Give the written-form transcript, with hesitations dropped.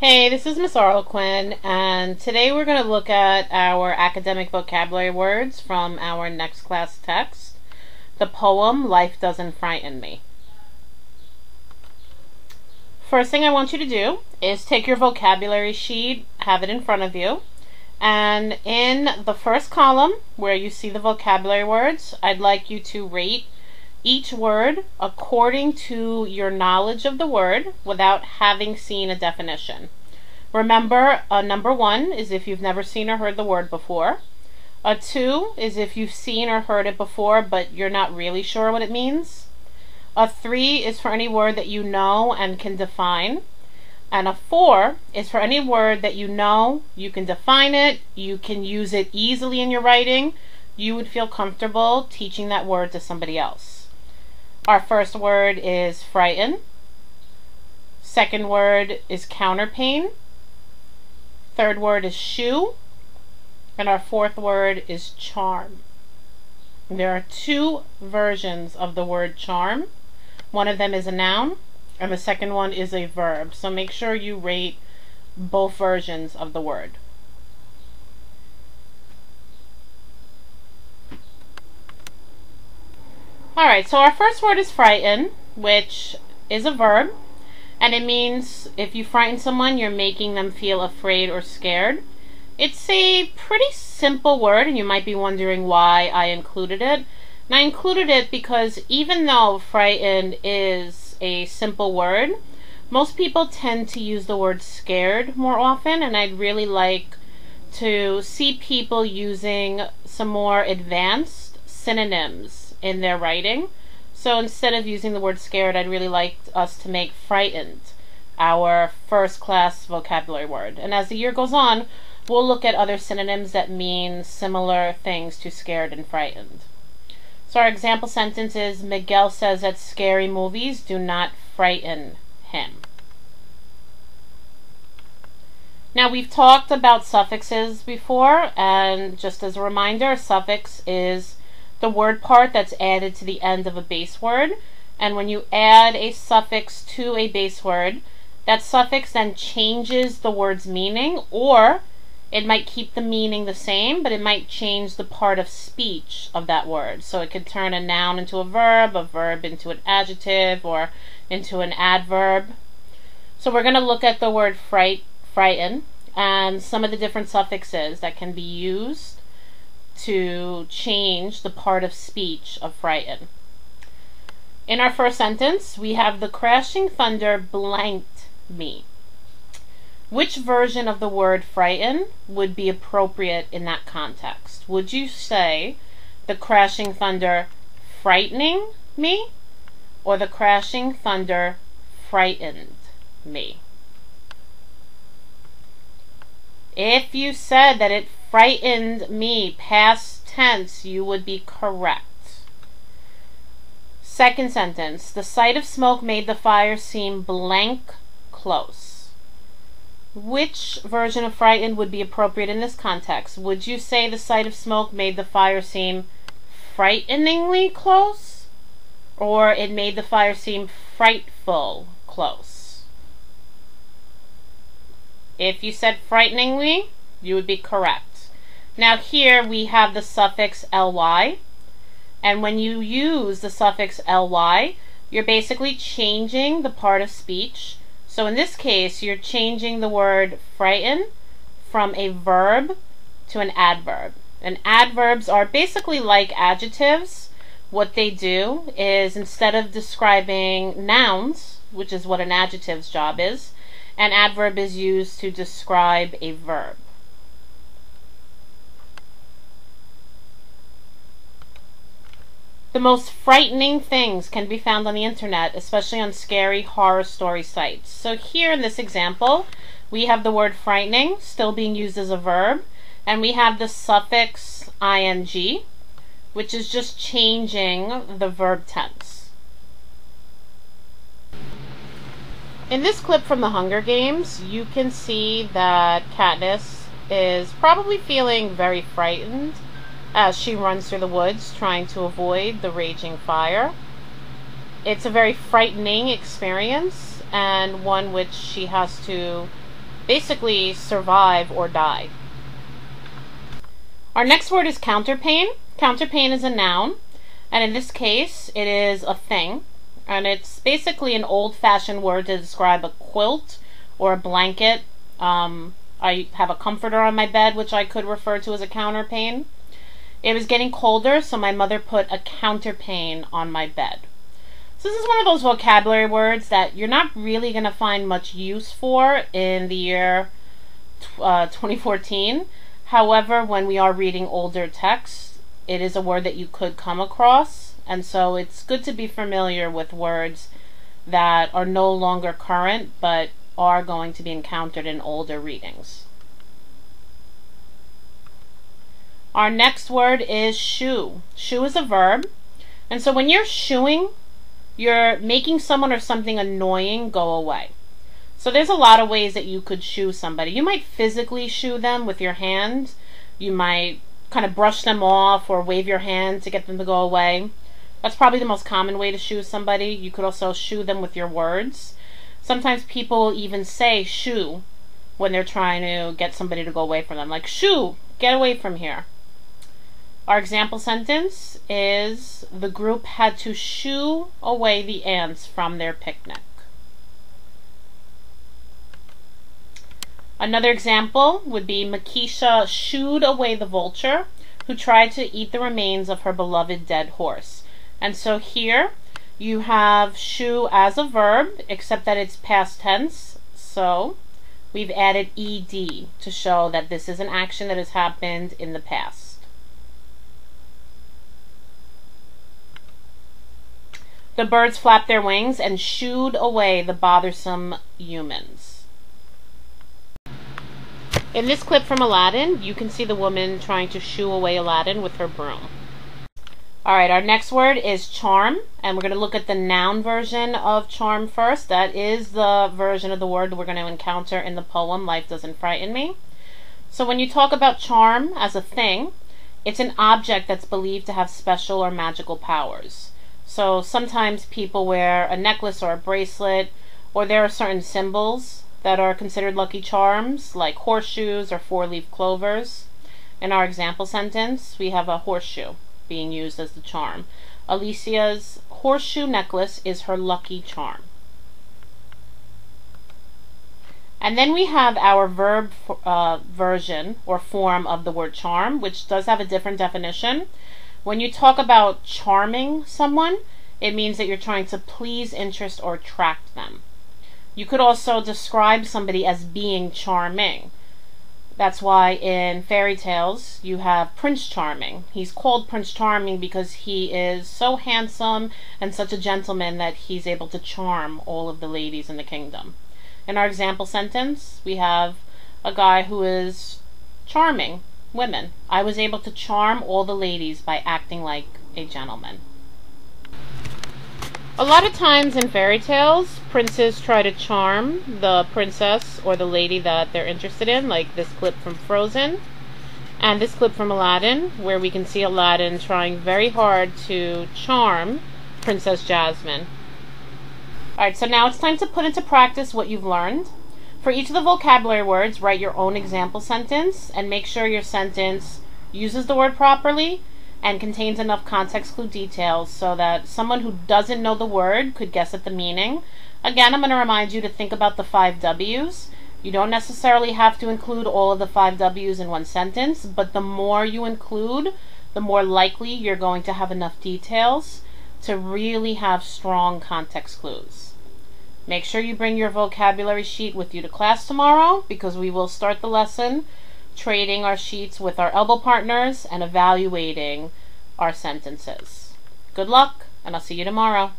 Hey, this is Miss Arlequin, and today we're going to look at our academic vocabulary words from our next class text, the poem Life Doesn't Frighten Me. First thing I want you to do is take your vocabulary sheet, have it in front of you, and in the first column where you see the vocabulary words, I'd like you to rate each word according to your knowledge of the word without having seen a definition. Remember, number 1 is if you've never seen or heard the word before. 2 is if you've seen or heard it before but you're not really sure what it means. 3 is for any word that you know and can define. And 4 is for any word that you know, you can define it, you can use it easily in your writing, you would feel comfortable teaching that word to somebody else. Our first word is frighten. Second word is counterpane. Third word is shoo. And our fourth word is charm. There are 2 versions of the word charm. One of them is a noun, and the second one is a verb. So make sure you rate both versions of the word. Alright, so our first word is frighten, which is a verb, and it means if you frighten someone, you're making them feel afraid or scared. It's a pretty simple word, and you might be wondering why I included it. And I included it because even though frighten is a simple word, most people tend to use the word scared more often, and I'd really like to see people using some more advanced synonyms in their writing. So instead of using the word scared, I'd really like us to make frightened our first class vocabulary word. And as the year goes on, we'll look at other synonyms that mean similar things to scared and frightened. So our example sentence is, Miguel says that scary movies do not frighten him. Now, we've talked about suffixes before, and just as a reminder, a suffix is the word part that's added to the end of a base word. And when you add a suffix to a base word, that suffix then changes the word's meaning, or it might keep the meaning the same, but it might change the part of speech of that word. So it could turn a noun into a verb into an adjective, or into an adverb. So we're going to look at the word frighten and some of the different suffixes that can be used to change the part of speech of frighten. In our first sentence, we have the crashing thunder blanked me. Which version of the word frighten would be appropriate in that context? Would you say the crashing thunder frightening me, or the crashing thunder frightened me? If you said that it frightened me, past tense, you would be correct. Second sentence, the sight of smoke made the fire seem blank close. Which version of frightened would be appropriate in this context? Would you say the sight of smoke made the fire seem frighteningly close, or it made the fire seem frightful close? If you said frighteningly, you would be correct. Now here we have the suffix ly, and when you use the suffix ly, you're basically changing the part of speech. So in this case, you're changing the word frighten from a verb to an adverb. And adverbs are basically like adjectives. What they do is, instead of describing nouns, which is what an adjective's job is, an adverb is used to describe a verb. The most frightening things can be found on the internet, especially on scary horror story sites. So here in this example, we have the word frightening still being used as a verb, and we have the suffix ing, which is just changing the verb tense. In this clip from the Hunger Games, you can see that Katniss is probably feeling very frightened as she runs through the woods trying to avoid the raging fire. It's a very frightening experience, and one which she has to basically survive or die. Our next word is counterpane. Counterpane is a noun, and in this case it is a thing, and it's basically an old-fashioned word to describe a quilt or a blanket. I have a comforter on my bed, which I could refer to as a counterpane. It was getting colder, so my mother put a counterpane on my bed. So this is one of those vocabulary words that you're not really going to find much use for in the year 2014. However, when we are reading older texts, it is a word that you could come across, and so it's good to be familiar with words that are no longer current but are going to be encountered in older readings. Our next word is shoo. Shoo is a verb, and so when you're shooing, you're making someone or something annoying go away. So there's a lot of ways that you could shoo somebody. You might physically shoo them with your hand. You might kind of brush them off or wave your hand to get them to go away. That's probably the most common way to shoo somebody. You could also shoo them with your words. Sometimes people will even say shoo when they're trying to get somebody to go away from them. Like, shoo, get away from here. Our example sentence is, the group had to shoo away the ants from their picnic. Another example would be, Makisha shooed away the vulture who tried to eat the remains of her beloved dead horse. And so here you have shoo as a verb, except that it's past tense. So we've added ed to show that this is an action that has happened in the past. The birds flapped their wings and shooed away the bothersome humans. In this clip from Aladdin, you can see the woman trying to shoo away Aladdin with her broom. Alright, our next word is charm, and we're going to look at the noun version of charm first. That is the version of the word we're going to encounter in the poem Life Doesn't Frighten Me. So when you talk about charm as a thing, it's an object that's believed to have special or magical powers. So sometimes people wear a necklace or a bracelet, or there are certain symbols that are considered lucky charms, like horseshoes or four-leaf clovers. In our example sentence, we have a horseshoe being used as the charm. Alicia's horseshoe necklace is her lucky charm. And then we have our verb version or form of the word charm, which does have a different definition. When you talk about charming someone, it means that you're trying to please, interest, or attract them. You could also describe somebody as being charming. That's why in fairy tales you have Prince Charming. He's called Prince Charming because he is so handsome and such a gentleman that he's able to charm all of the ladies in the kingdom. In our example sentence, we have a guy who is charming women. I was able to charm all the ladies by acting like a gentleman. A lot of times in fairy tales, princes try to charm the princess or the lady that they're interested in, like this clip from Frozen and this clip from Aladdin, where we can see Aladdin trying very hard to charm Princess Jasmine. Alright, so now it's time to put into practice what you've learned. For each of the vocabulary words, write your own example sentence and make sure your sentence uses the word properly and contains enough context clue details so that someone who doesn't know the word could guess at the meaning. Again, I'm going to remind you to think about the 5 W's. You don't necessarily have to include all of the 5 W's in one sentence, but the more you include, the more likely you're going to have enough details to really have strong context clues. Make sure you bring your vocabulary sheet with you to class tomorrow, because we will start the lesson trading our sheets with our elbow partners and evaluating our sentences. Good luck, and I'll see you tomorrow.